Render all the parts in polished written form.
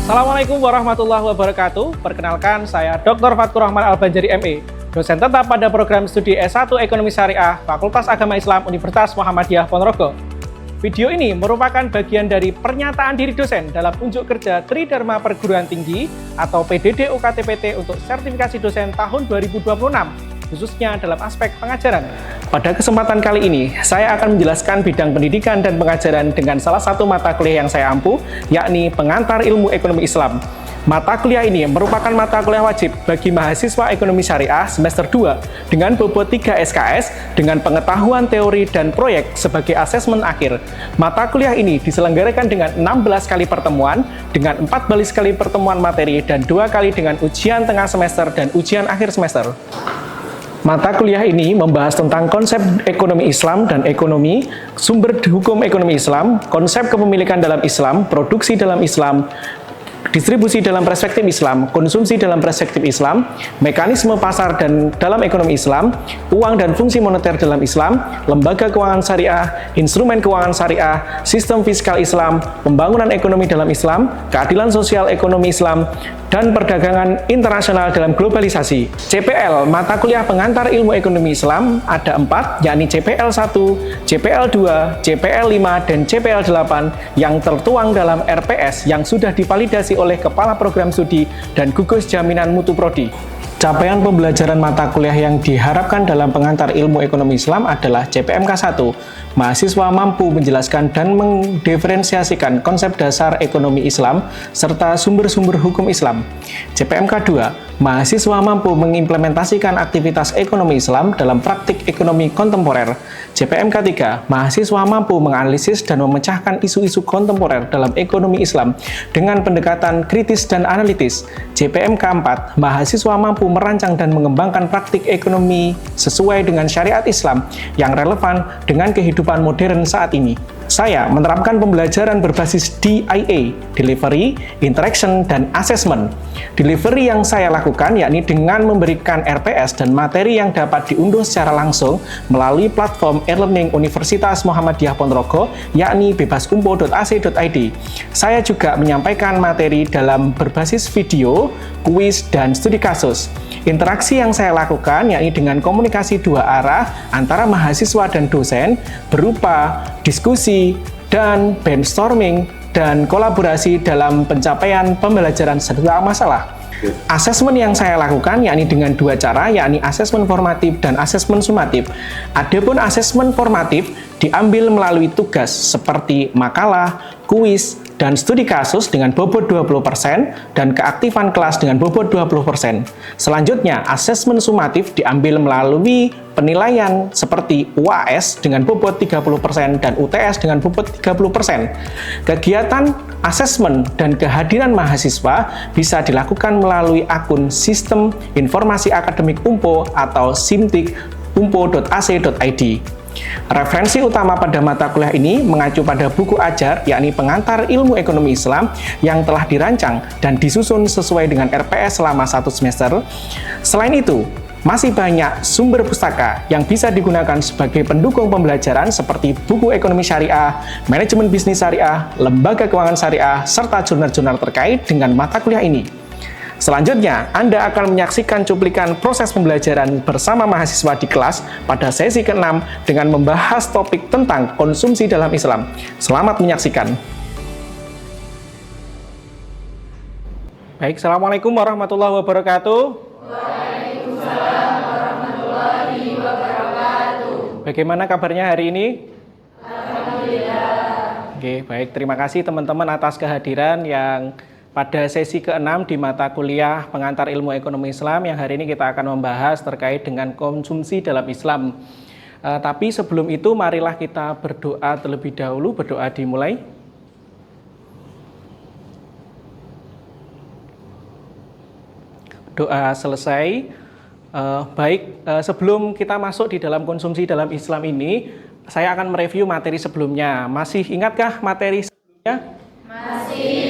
Assalamualaikum warahmatullahi wabarakatuh. Perkenalkan, saya Dr. Fatkur Rahman Al-Banjari ME, dosen tetap pada program studi S1 Ekonomi Syariah Fakultas Agama Islam Universitas Muhammadiyah Ponorogo. Video ini merupakan bagian dari pernyataan diri dosen dalam unjuk kerja Tridharma Perguruan Tinggi atau PDD UKT-PT untuk sertifikasi dosen tahun 2026, khususnya dalam aspek pengajaran. Pada kesempatan kali ini, saya akan menjelaskan bidang pendidikan dan pengajaran dengan salah satu mata kuliah yang saya ampu, yakni Pengantar Ilmu Ekonomi Islam. Mata kuliah ini merupakan mata kuliah wajib bagi mahasiswa ekonomi syariah semester 2 dengan bobot 3 SKS dengan pengetahuan teori dan proyek sebagai asesmen akhir. Mata kuliah ini diselenggarakan dengan 16 kali pertemuan, dengan 14 kali pertemuan materi, dan 2 kali dengan ujian tengah semester dan ujian akhir semester. Mata kuliah ini membahas tentang konsep ekonomi Islam dan ekonomi, sumber hukum ekonomi Islam, konsep kepemilikan dalam Islam, produksi dalam Islam, distribusi dalam perspektif Islam, konsumsi dalam perspektif Islam, mekanisme pasar dan dalam ekonomi Islam, uang dan fungsi moneter dalam Islam, lembaga keuangan syariah, instrumen keuangan syariah, sistem fiskal Islam, pembangunan ekonomi dalam Islam, keadilan sosial ekonomi Islam, dan perdagangan internasional dalam globalisasi. CPL, mata kuliah pengantar ilmu ekonomi Islam, ada 4, yakni CPL 1, CPL 2, CPL 5, dan CPL 8 yang tertuang dalam RPS yang sudah divalidasi oleh Kepala Program Studi dan Gugus Jaminan Mutu Prodi. Capaian pembelajaran mata kuliah yang diharapkan dalam pengantar ilmu ekonomi Islam adalah CPMK 1. Mahasiswa mampu menjelaskan dan mendiferensiasikan konsep dasar ekonomi Islam serta sumber-sumber hukum Islam. CPMK 2. Mahasiswa mampu mengimplementasikan aktivitas ekonomi Islam dalam praktik ekonomi kontemporer. CPMK 3. Mahasiswa mampu menganalisis dan memecahkan isu-isu kontemporer dalam ekonomi Islam dengan pendekatan kritis dan analitis. CPMK 4. Mahasiswa mampu merancang dan mengembangkan praktik ekonomi sesuai dengan syariat Islam yang relevan dengan kehidupan modern saat ini. Saya menerapkan pembelajaran berbasis DIA, Delivery, Interaction, dan Assessment. Delivery yang saya lakukan yakni dengan memberikan RPS dan materi yang dapat diunduh secara langsung melalui platform e-learning Universitas Muhammadiyah Ponorogo, yakni bebasumpo.ac.id. Saya juga menyampaikan materi dalam berbasis video, kuis, dan studi kasus. Interaksi yang saya lakukan yakni dengan komunikasi dua arah antara mahasiswa dan dosen berupa diskusi dan brainstorming dan kolaborasi dalam pencapaian pembelajaran serta masalah. Asesmen yang saya lakukan yakni dengan 2 cara, yakni asesmen formatif dan asesmen sumatif. Adapun asesmen formatif diambil melalui tugas seperti makalah, kuis, dan studi kasus dengan bobot 20% dan keaktifan kelas dengan bobot 20%. Selanjutnya, asesmen sumatif diambil melalui penilaian seperti UAS dengan bobot 30% dan UTS dengan bobot 30%. Kegiatan asesmen dan kehadiran mahasiswa bisa dilakukan melalui akun Sistem Informasi Akademik UMPO atau simtik umpo.ac.id. Referensi utama pada mata kuliah ini mengacu pada buku ajar, yakni Pengantar Ilmu Ekonomi Islam yang telah dirancang dan disusun sesuai dengan RPS selama 1 semester. Selain itu, masih banyak sumber pustaka yang bisa digunakan sebagai pendukung pembelajaran seperti buku ekonomi syariah, manajemen bisnis syariah, lembaga keuangan syariah, serta jurnal-jurnal terkait dengan mata kuliah ini. Selanjutnya, Anda akan menyaksikan cuplikan proses pembelajaran bersama mahasiswa di kelas pada sesi ke-6 dengan membahas topik tentang konsumsi dalam Islam. Selamat menyaksikan. Baik, Assalamualaikum warahmatullahi wabarakatuh. Waalaikumsalam warahmatullahi wabarakatuh. Bagaimana kabarnya hari ini? Alhamdulillah. Oke, baik. Terima kasih teman-teman atas kehadiran yang pada sesi ke-6 di mata kuliah Pengantar Ilmu Ekonomi Islam yang hari ini kita akan membahas terkait dengan konsumsi dalam Islam. Tapi sebelum itu marilah kita berdoa terlebih dahulu. Berdoa dimulai. Doa selesai. Sebelum kita masuk di dalam konsumsi dalam Islam ini, saya akan mereview materi sebelumnya. Masih ingatkah materi sebelumnya? Masih.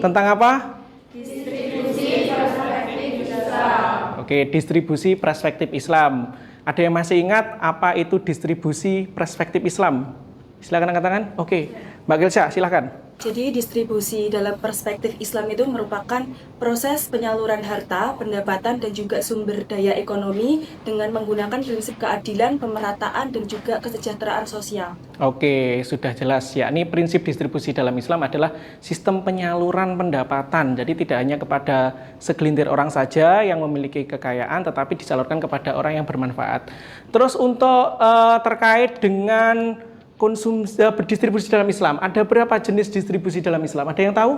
Tentang apa? Distribusi perspektif Islam. Oke, distribusi perspektif Islam. Ada yang masih ingat apa itu distribusi perspektif Islam? Silakan angkat tangan. Oke, Mbak Gilsa, silakan. Jadi distribusi dalam perspektif Islam itu merupakan proses penyaluran harta, pendapatan, dan juga sumber daya ekonomi dengan menggunakan prinsip keadilan, pemerataan, dan juga kesejahteraan sosial. Oke, sudah jelas. Yakni prinsip distribusi dalam Islam adalah sistem penyaluran pendapatan. Jadi tidak hanya kepada segelintir orang saja yang memiliki kekayaan, tetapi disalurkan kepada orang yang bermanfaat. Terus untuk terkait dengan konsumsi distribusi dalam Islam, ada berapa jenis distribusi dalam Islam? Ada yang tahu?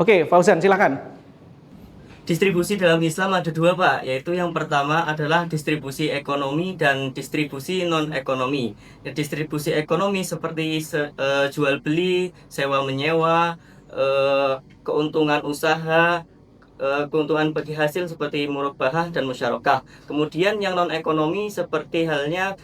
Oke, Fauzan, silakan. Distribusi dalam Islam ada dua, Pak, yaitu yang pertama adalah distribusi ekonomi dan distribusi non-ekonomi. Distribusi ekonomi seperti jual beli, sewa menyewa, keuntungan usaha, keuntungan bagi hasil seperti murabahah dan musyarakah. Kemudian yang non-ekonomi seperti halnya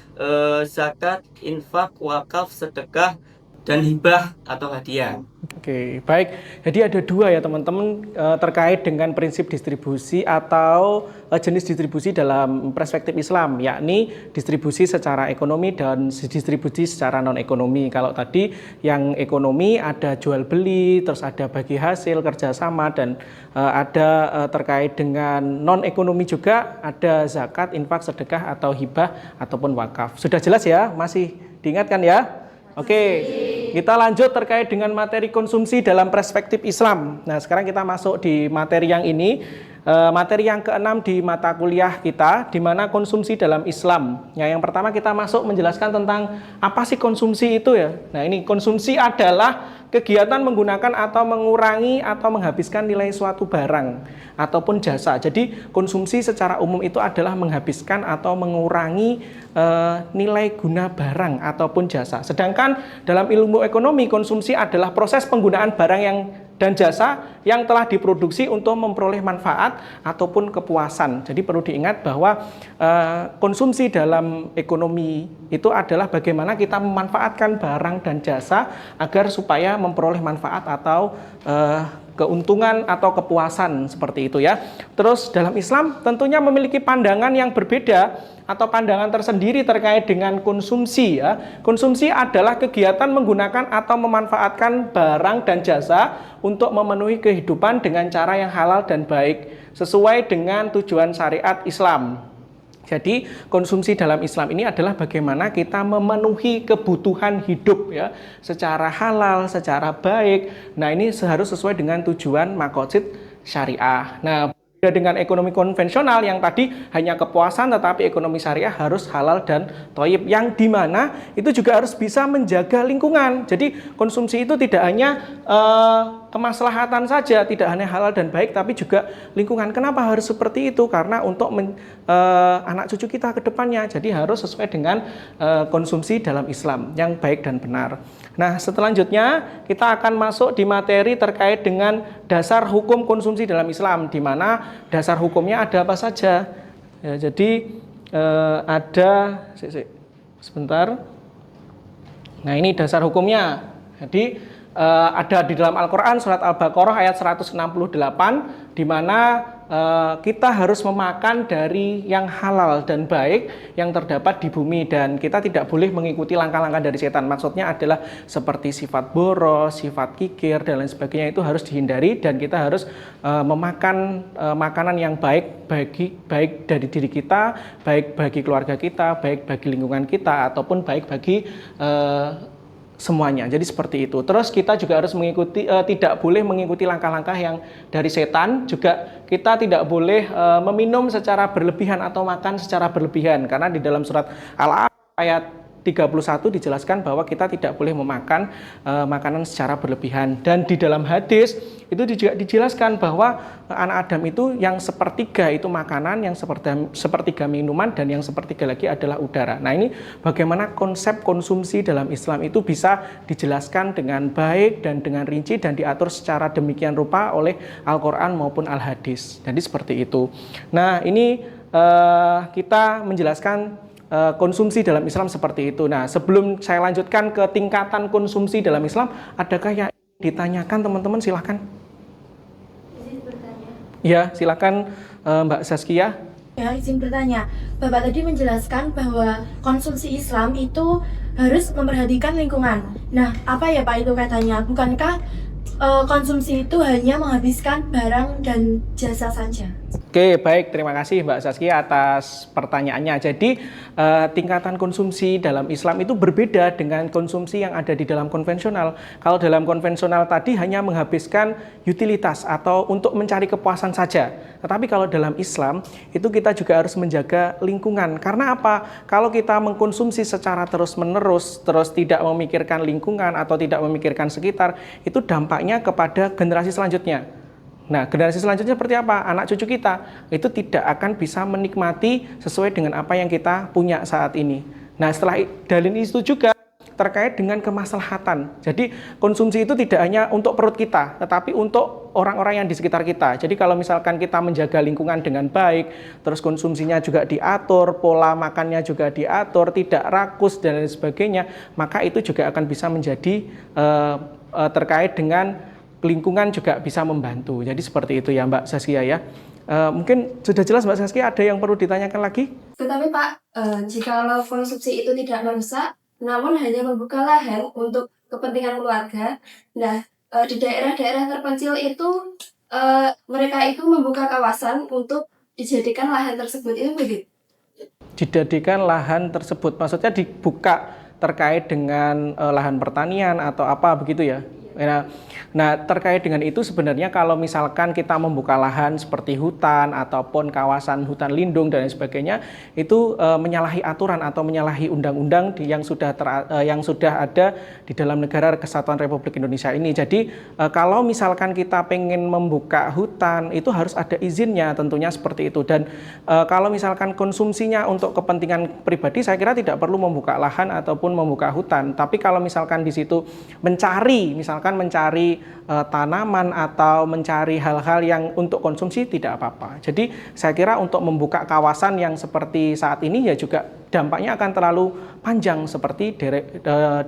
zakat, infak, wakaf, sedekah, dan hibah atau hadiah. Oke, baik. Jadi ada dua ya teman-teman terkait dengan prinsip distribusi atau jenis distribusi dalam perspektif Islam, yakni distribusi secara ekonomi dan distribusi secara non-ekonomi. Kalau tadi yang ekonomi ada jual beli, terus ada bagi hasil, kerjasama, dan ada terkait dengan non-ekonomi juga ada zakat, infak, sedekah, atau hibah, ataupun wakaf. Sudah jelas ya? Masih diingatkan ya? Oke, kita lanjut terkait dengan materi konsumsi dalam perspektif Islam. Nah, sekarang kita masuk di materi yang ini, materi yang keenam di mata kuliah kita, di mana konsumsi dalam Islam. Nah, yang pertama kita masuk menjelaskan tentang apa sih konsumsi itu ya. Nah, ini konsumsi adalah kegiatan menggunakan atau mengurangi atau menghabiskan nilai suatu barang ataupun jasa. Jadi konsumsi secara umum itu adalah menghabiskan atau mengurangi nilai guna barang ataupun jasa. Sedangkan dalam ilmu ekonomi, konsumsi adalah proses penggunaan barang dan jasa yang telah diproduksi untuk memperoleh manfaat ataupun kepuasan. Jadi perlu diingat bahwa konsumsi dalam ekonomi itu adalah bagaimana kita memanfaatkan barang dan jasa agar supaya memperoleh manfaat atau keuntungan atau kepuasan seperti itu ya. Terus dalam Islam tentunya memiliki pandangan yang berbeda atau pandangan tersendiri terkait dengan konsumsi ya. Konsumsi adalah kegiatan menggunakan atau memanfaatkan barang dan jasa untuk memenuhi kehidupan dengan cara yang halal dan baik sesuai dengan tujuan syariat Islam. Jadi konsumsi dalam Islam ini adalah bagaimana kita memenuhi kebutuhan hidup ya secara halal, secara baik. Nah, ini harus sesuai dengan tujuan maqasid syariah. Nah, dengan ekonomi konvensional yang tadi hanya kepuasan, tetapi ekonomi syariah harus halal dan thayyib, yang dimana itu juga harus bisa menjaga lingkungan. Jadi konsumsi itu tidak hanya kemaslahatan saja, tidak hanya halal dan baik, tapi juga lingkungan. Kenapa harus seperti itu? Karena untuk anak cucu kita ke depannya. Jadi harus sesuai dengan konsumsi dalam Islam yang baik dan benar. Nah, selanjutnya kita akan masuk di materi terkait dengan dasar hukum konsumsi dalam Islam, di mana dasar hukumnya ada apa saja. Ya, jadi ada sebentar. Nah, ini dasar hukumnya. Jadi ada di dalam Al-Quran surat Al-Baqarah ayat 168, di mana kita harus memakan dari yang halal dan baik yang terdapat di bumi, dan kita tidak boleh mengikuti langkah-langkah dari setan. Maksudnya adalah seperti sifat boros, sifat kikir, dan lain sebagainya itu harus dihindari, dan kita harus memakan makanan yang baik dari diri kita, baik bagi keluarga kita, baik bagi lingkungan kita, ataupun baik bagi semuanya. Jadi seperti itu. Terus kita juga harus mengikuti, tidak boleh mengikuti langkah-langkah yang dari setan. Juga kita tidak boleh meminum secara berlebihan atau makan secara berlebihan, karena di dalam surat Al-A'raf ayat 31 dijelaskan bahwa kita tidak boleh memakan makanan secara berlebihan. Dan di dalam hadis itu juga dijelaskan bahwa anak Adam itu yang sepertiga itu makanan, yang sepertiga minuman, dan yang sepertiga lagi adalah udara. Nah, ini bagaimana konsep konsumsi dalam Islam itu bisa dijelaskan dengan baik dan dengan rinci dan diatur secara demikian rupa oleh Al-Quran maupun Al-Hadis. Jadi seperti itu. Nah, ini kita menjelaskan konsumsi dalam Islam seperti itu. Nah, sebelum saya lanjutkan ke tingkatan konsumsi dalam Islam, adakah yang ditanyakan teman-teman? Silahkan. Izin bertanya. Ya, silakan Mbak Zaskia. Ya, izin bertanya. Bapak tadi menjelaskan bahwa konsumsi Islam itu harus memperhatikan lingkungan. Nah, apa ya Pak itu katanya? Bukankah konsumsi itu hanya menghabiskan barang dan jasa saja? Oke, baik. Terima kasih Mbak Saskia atas pertanyaannya. Jadi, tingkatan konsumsi dalam Islam itu berbeda dengan konsumsi yang ada di dalam konvensional. Kalau dalam konvensional tadi hanya menghabiskan utilitas atau untuk mencari kepuasan saja. Tetapi kalau dalam Islam, itu kita juga harus menjaga lingkungan. Karena apa? Kalau kita mengkonsumsi secara terus-menerus, terus tidak memikirkan lingkungan atau tidak memikirkan sekitar, itu dampaknya kepada generasi selanjutnya. Nah, generasi selanjutnya seperti apa? Anak cucu kita itu tidak akan bisa menikmati sesuai dengan apa yang kita punya saat ini. Nah, setelah dalil itu juga terkait dengan kemaslahatan. Jadi, konsumsi itu tidak hanya untuk perut kita, tetapi untuk orang-orang yang di sekitar kita. Jadi, kalau misalkan kita menjaga lingkungan dengan baik, terus konsumsinya juga diatur, pola makannya juga diatur, tidak rakus dan lain sebagainya, maka itu juga akan bisa menjadi terkait dengan lingkungan juga bisa membantu. Jadi seperti itu ya Mbak Saskia ya. Mungkin sudah jelas Mbak Saskia, ada yang perlu ditanyakan lagi? Tetapi Pak, jikalau konsumsi itu tidak merusak, namun hanya membuka lahan untuk kepentingan keluarga, nah di daerah-daerah terpencil itu mereka itu membuka kawasan untuk dijadikan lahan tersebut, itu begitu? Dijadikan lahan tersebut, maksudnya dibuka terkait dengan lahan pertanian atau apa begitu ya? Nah, terkait dengan itu sebenarnya kalau misalkan kita membuka lahan seperti hutan ataupun kawasan hutan lindung dan lain sebagainya, itu menyalahi aturan atau menyalahi undang-undang yang sudah ada di dalam negara Kesatuan Republik Indonesia ini. Jadi kalau misalkan kita pengen membuka hutan, itu harus ada izinnya tentunya seperti itu. Dan kalau misalkan konsumsinya untuk kepentingan pribadi, saya kira tidak perlu membuka lahan ataupun membuka hutan. Tapi kalau misalkan di situ mencari tanaman atau mencari hal-hal yang untuk konsumsi, tidak apa-apa. Jadi saya kira untuk membuka kawasan yang seperti saat ini ya juga dampaknya akan terlalu panjang seperti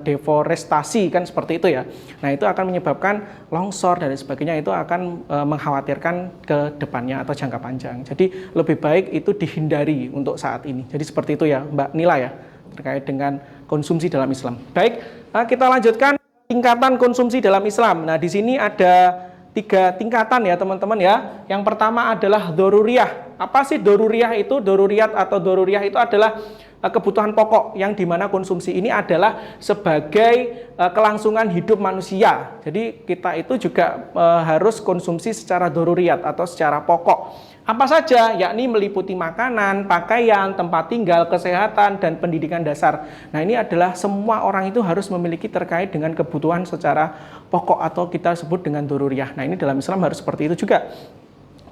deforestasi kan seperti itu ya. Nah, itu akan menyebabkan longsor dan sebagainya, itu akan mengkhawatirkan ke depannya atau jangka panjang. Jadi lebih baik itu dihindari untuk saat ini. Jadi seperti itu ya Mbak Nila ya, terkait dengan konsumsi dalam Islam. Baik, kita lanjutkan tingkatan konsumsi dalam Islam. Nah, di sini ada 3 tingkatan ya teman-teman ya. Yang pertama adalah doruriyah. Apa sih doruriyah itu? Doruriyat atau doruriyah itu adalah kebutuhan pokok yang dimana konsumsi ini adalah sebagai kelangsungan hidup manusia. Jadi kita itu juga harus konsumsi secara doruriyat atau secara pokok. Apa saja? Yakni meliputi makanan, pakaian, tempat tinggal, kesehatan, dan pendidikan dasar. Nah, ini adalah semua orang itu harus memiliki terkait dengan kebutuhan secara pokok atau kita sebut dengan doruriyah. Nah, ini dalam Islam harus seperti itu juga.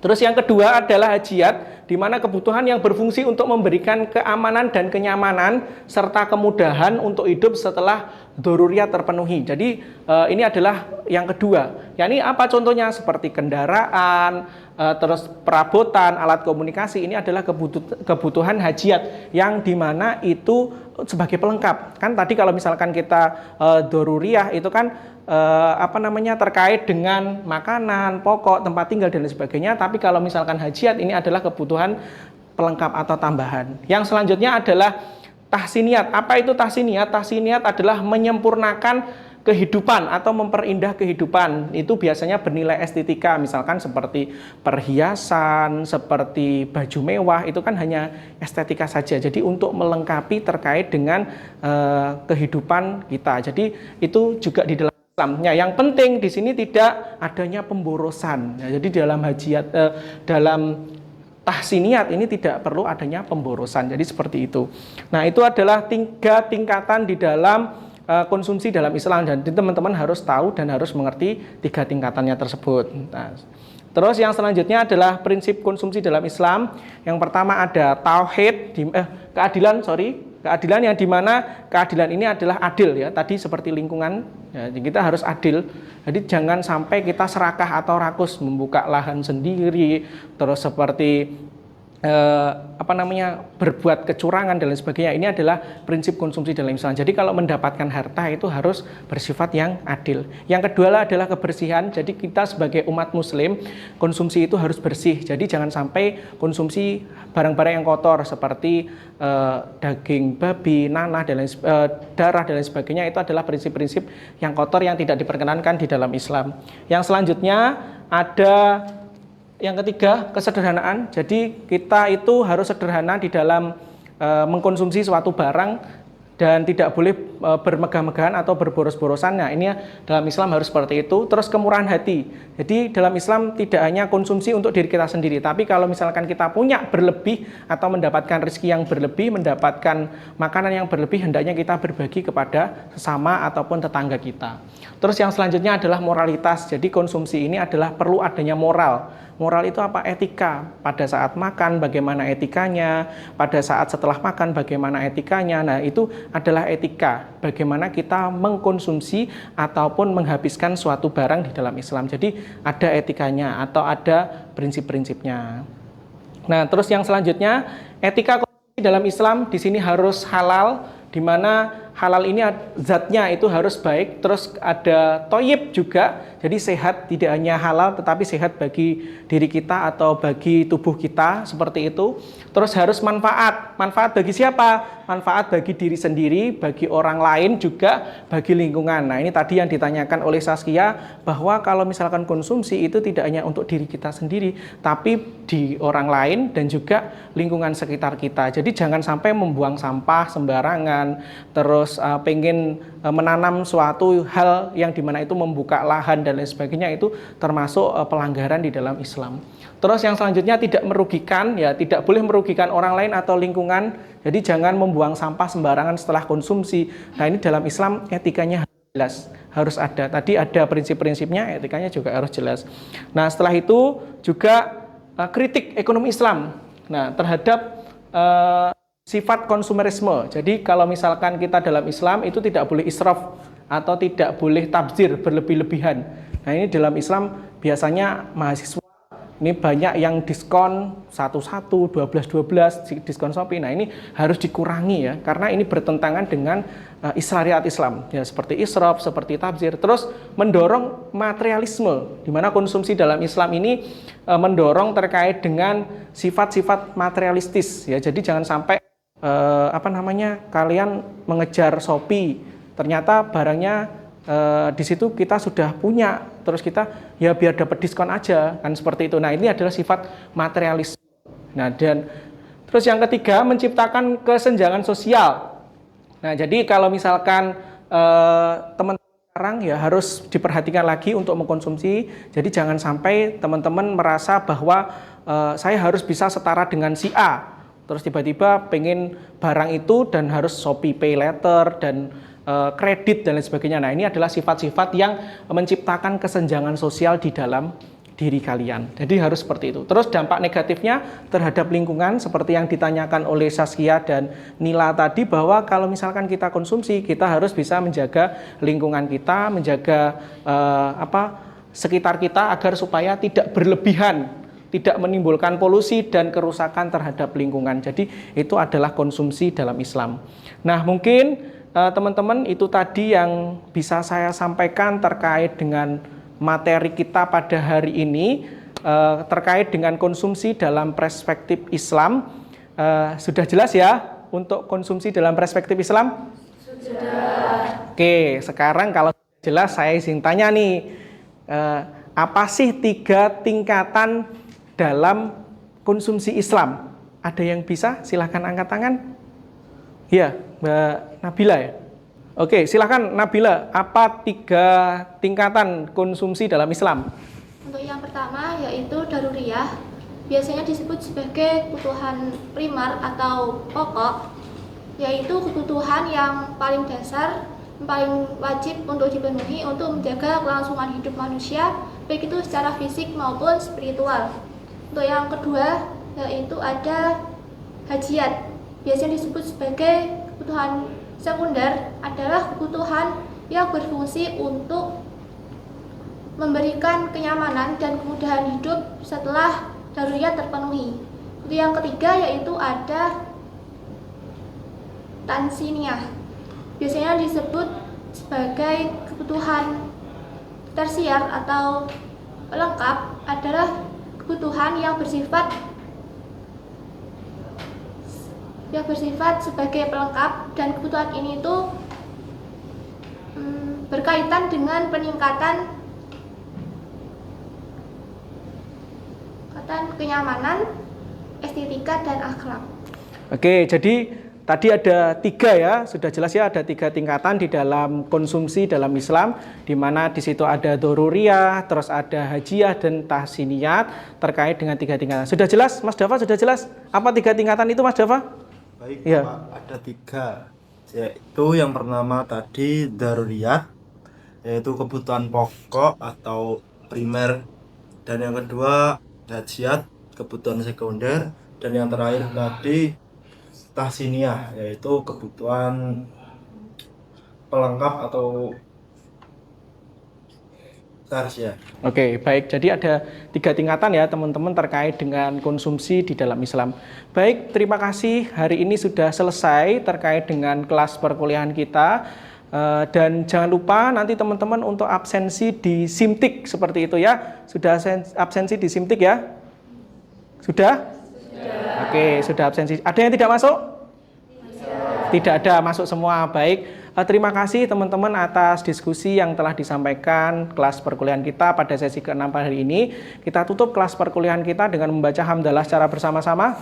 Terus yang kedua adalah hajiyat, di mana kebutuhan yang berfungsi untuk memberikan keamanan dan kenyamanan serta kemudahan untuk hidup setelah doruriyat terpenuhi. Jadi ini adalah yang kedua. Yakni apa contohnya? Seperti kendaraan, terus perabotan, alat komunikasi, ini adalah kebutuhan hajiyat yang dimana itu sebagai pelengkap. Kan tadi kalau misalkan kita doruriyah itu kan terkait dengan makanan, pokok, tempat tinggal dan lain sebagainya. Tapi kalau misalkan hajiyat ini adalah kebutuhan pelengkap atau tambahan. Yang selanjutnya adalah tahsiniyat. Apa itu tahsiniyat? Tahsiniyat adalah menyempurnakan kehidupan atau memperindah kehidupan. Itu biasanya bernilai estetika, misalkan seperti perhiasan, seperti baju mewah, itu kan hanya estetika saja. Jadi untuk melengkapi terkait dengan kehidupan kita. Jadi itu juga di dalam Islamnya. Yang penting di sini tidak adanya pemborosan. Ya, jadi dalam hajiyat, dalam tahsiniyat ini tidak perlu adanya pemborosan. Jadi seperti itu. Nah, itu adalah 3 tingkatan di dalam konsumsi dalam Islam, dan teman-teman harus tahu dan harus mengerti 3 tingkatannya tersebut. Nah, terus yang selanjutnya adalah prinsip konsumsi dalam Islam. Yang pertama ada tauhid, keadilan yang dimana keadilan ini adalah adil ya. Tadi seperti lingkungan, ya, kita harus adil. Jadi jangan sampai kita serakah atau rakus membuka lahan sendiri, terus seperti berbuat kecurangan dan lain sebagainya. Ini adalah prinsip konsumsi dalam Islam. Jadi kalau mendapatkan harta itu harus bersifat yang adil. Yang kedua adalah kebersihan. Jadi kita sebagai umat muslim, konsumsi itu harus bersih. Jadi jangan sampai konsumsi barang-barang yang kotor seperti daging babi, nanah, darah dan lain sebagainya. Itu adalah prinsip-prinsip yang kotor yang tidak diperkenankan di dalam Islam. Yang selanjutnya ada yang ketiga, kesederhanaan. Jadi kita itu harus sederhana di dalam mengkonsumsi suatu barang dan tidak boleh bermegah-megahan atau berboros-borosan. Nah, ini dalam Islam harus seperti itu. Terus kemurahan hati. Jadi dalam Islam tidak hanya konsumsi untuk diri kita sendiri, tapi kalau misalkan kita punya berlebih atau mendapatkan rezeki yang berlebih, mendapatkan makanan yang berlebih, hendaknya kita berbagi kepada sesama ataupun tetangga kita. Terus yang selanjutnya adalah moralitas. Jadi konsumsi ini adalah perlu adanya moral. Moral itu apa? Etika. Pada saat makan bagaimana etikanya, pada saat setelah makan bagaimana etikanya. Nah, itu adalah etika. Bagaimana kita mengkonsumsi ataupun menghabiskan suatu barang di dalam Islam. Jadi ada etikanya atau ada prinsip-prinsipnya. Nah, terus yang selanjutnya, etika konsumsi dalam Islam di sini harus halal, di mana halal ini zatnya itu harus baik. Terus ada toyib juga, jadi sehat, tidak hanya halal tetapi sehat bagi diri kita atau bagi tubuh kita, seperti itu. Terus harus manfaat bagi siapa? Manfaat bagi diri sendiri, bagi orang lain, juga bagi lingkungan. Nah, ini tadi yang ditanyakan oleh Saskia, bahwa kalau misalkan konsumsi itu tidak hanya untuk diri kita sendiri, tapi di orang lain dan juga lingkungan sekitar kita. Jadi jangan sampai membuang sampah sembarangan, terus pengen menanam suatu hal yang dimana itu membuka lahan dan lain sebagainya, itu termasuk pelanggaran di dalam Islam. Terus yang selanjutnya tidak merugikan, ya tidak boleh merugikan orang lain atau lingkungan. Jadi jangan membuang sampah sembarangan setelah konsumsi. Nah, ini dalam Islam etikanya jelas, harus ada. Tadi ada prinsip-prinsipnya, etikanya juga harus jelas. Nah, setelah itu juga kritik ekonomi Islam. Nah, terhadap sifat konsumerisme. Jadi kalau misalkan kita dalam Islam itu tidak boleh israf atau tidak boleh tabzir, berlebih-lebihan. Nah, ini dalam Islam biasanya mahasiswa ini banyak yang diskon 11, 12, diskon Shopee. Nah, ini harus dikurangi ya, karena ini bertentangan dengan syariat Islam. Ya, seperti israf, seperti tabzir. Terus mendorong materialisme, di mana konsumsi dalam Islam ini mendorong terkait dengan sifat-sifat materialistis. Ya, jadi jangan sampai kalian mengejar Shopee, ternyata barangnya di situ kita sudah punya, terus kita ya biar dapat diskon aja, kan seperti itu. Nah, ini adalah sifat materialisme. Nah, dan terus yang ketiga, menciptakan kesenjangan sosial. Nah, jadi kalau misalkan teman-teman sekarang ya harus diperhatikan lagi untuk mengkonsumsi. Jadi jangan sampai teman-teman merasa bahwa saya harus bisa setara dengan si A, terus tiba-tiba pengen barang itu dan harus Shopee Pay Later dan kredit dan lain sebagainya. Nah, ini adalah sifat-sifat yang menciptakan kesenjangan sosial di dalam diri kalian. Jadi harus seperti itu. Terus dampak negatifnya terhadap lingkungan seperti yang ditanyakan oleh Saskia dan Nila tadi, bahwa kalau misalkan kita konsumsi, kita harus bisa menjaga lingkungan kita, menjaga sekitar kita agar supaya tidak berlebihan, tidak menimbulkan polusi dan kerusakan terhadap lingkungan. Jadi itu adalah konsumsi dalam Islam. Nah, mungkin teman-teman itu tadi yang bisa saya sampaikan terkait dengan materi kita pada hari ini, terkait dengan konsumsi dalam perspektif Islam. Sudah jelas ya untuk konsumsi dalam perspektif Islam? Sudah. Oke, sekarang kalau jelas saya izin tanya nih, apa sih 3 tingkatan dalam konsumsi Islam? Ada yang bisa? Silahkan angkat tangan. Ya, Mbak Nabila ya. Oke, silahkan Nabila. Apa 3 tingkatan konsumsi dalam Islam? Untuk yang pertama yaitu daruriyah, biasanya disebut sebagai kebutuhan primer atau pokok, yaitu kebutuhan yang paling dasar, yang paling wajib untuk dipenuhi untuk menjaga kelangsungan hidup manusia, baik itu secara fisik maupun spiritual. Untuk yang kedua yaitu ada hajiyat, biasanya disebut sebagai kebutuhan sekunder, adalah kebutuhan yang berfungsi untuk memberikan kenyamanan dan kemudahan hidup setelah daruriyat terpenuhi. Itu yang ketiga yaitu ada tansinia. Biasanya disebut sebagai kebutuhan tersier atau pelengkap, adalah kebutuhan yang bersifat sebagai pelengkap, dan kebutuhan ini itu berkaitan dengan peningkatan kenyamanan, estetika, dan akhlak. Oke, jadi tadi ada 3 ya, sudah jelas ya, ada 3 tingkatan di dalam konsumsi dalam Islam, di mana di situ ada doruriyah, terus ada hajiyah dan tahsiniyat terkait dengan 3 tingkatan. Sudah jelas, Mas Dava? Sudah jelas apa 3 tingkatan itu, Mas Dava? Baik, Ya. Pak, ada 3, yaitu yang pertama tadi daruriyah, yaitu kebutuhan pokok atau primer, dan yang kedua hajiyat, kebutuhan sekunder, dan yang terakhir tadi tahsiniyah, yaitu kebutuhan pelengkap atau tersier. Oke, baik. Jadi ada 3 tingkatan ya teman-teman terkait dengan konsumsi di dalam Islam. Baik, terima kasih. Hari ini sudah selesai terkait dengan kelas perkuliahan kita. Dan jangan lupa nanti teman-teman untuk absensi di Simtik seperti itu ya. Sudah absensi di Simtik ya? Sudah? Oke, sudah absensi. Ada yang tidak masuk? Tidak ada, masuk semua. Baik. Terima kasih teman-teman atas diskusi yang telah disampaikan kelas perkuliahan kita pada sesi ke-6 hari ini. Kita tutup kelas perkuliahan kita dengan membaca hamdalah secara bersama-sama.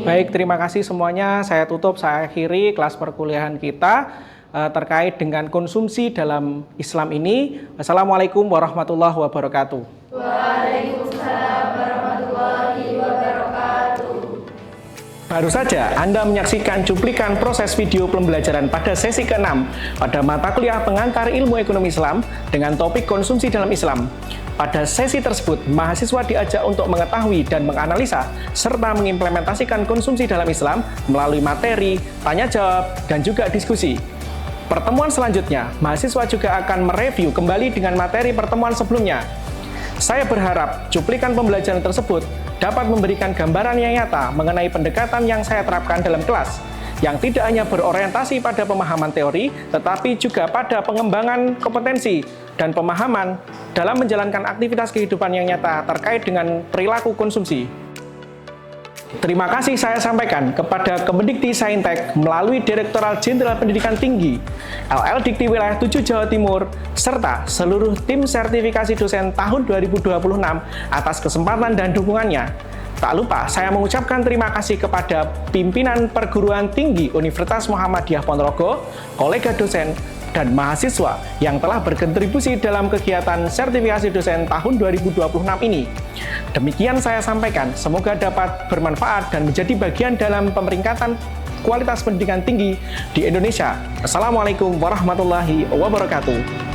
Baik, terima kasih semuanya. Saya tutup, saya akhiri kelas perkuliahan kita terkait dengan konsumsi dalam Islam ini. Wassalamualaikum warahmatullahi wabarakatuh. Waalaikumsalam warahmatullahi wabarakatuh. Baru saja Anda menyaksikan cuplikan proses video pembelajaran pada sesi ke-6 pada mata kuliah pengantar ilmu ekonomi Islam dengan topik konsumsi dalam Islam. Pada sesi tersebut, mahasiswa diajak untuk mengetahui dan menganalisa serta mengimplementasikan konsumsi dalam Islam melalui materi, tanya jawab, dan juga diskusi. Pertemuan selanjutnya, mahasiswa juga akan mereview kembali dengan materi pertemuan sebelumnya. Saya berharap cuplikan pembelajaran tersebut dapat memberikan gambaran yang nyata mengenai pendekatan yang saya terapkan dalam kelas, yang tidak hanya berorientasi pada pemahaman teori, tetapi juga pada pengembangan kompetensi dan pemahaman dalam menjalankan aktivitas kehidupan yang nyata terkait dengan perilaku konsumsi. Terima kasih saya sampaikan kepada Kemendikti Saintek melalui Direktorat Jenderal Pendidikan Tinggi, LL Dikti Wilayah 7 Jawa Timur, serta seluruh tim sertifikasi dosen tahun 2026 atas kesempatan dan dukungannya. Tak lupa, saya mengucapkan terima kasih kepada pimpinan Perguruan Tinggi Universitas Muhammadiyah Ponorogo, kolega dosen, dan mahasiswa yang telah berkontribusi dalam kegiatan sertifikasi dosen tahun 2026 ini. Demikian saya sampaikan, semoga dapat bermanfaat dan menjadi bagian dalam pemeringkatan kualitas pendidikan tinggi di Indonesia. Assalamualaikum warahmatullahi wabarakatuh.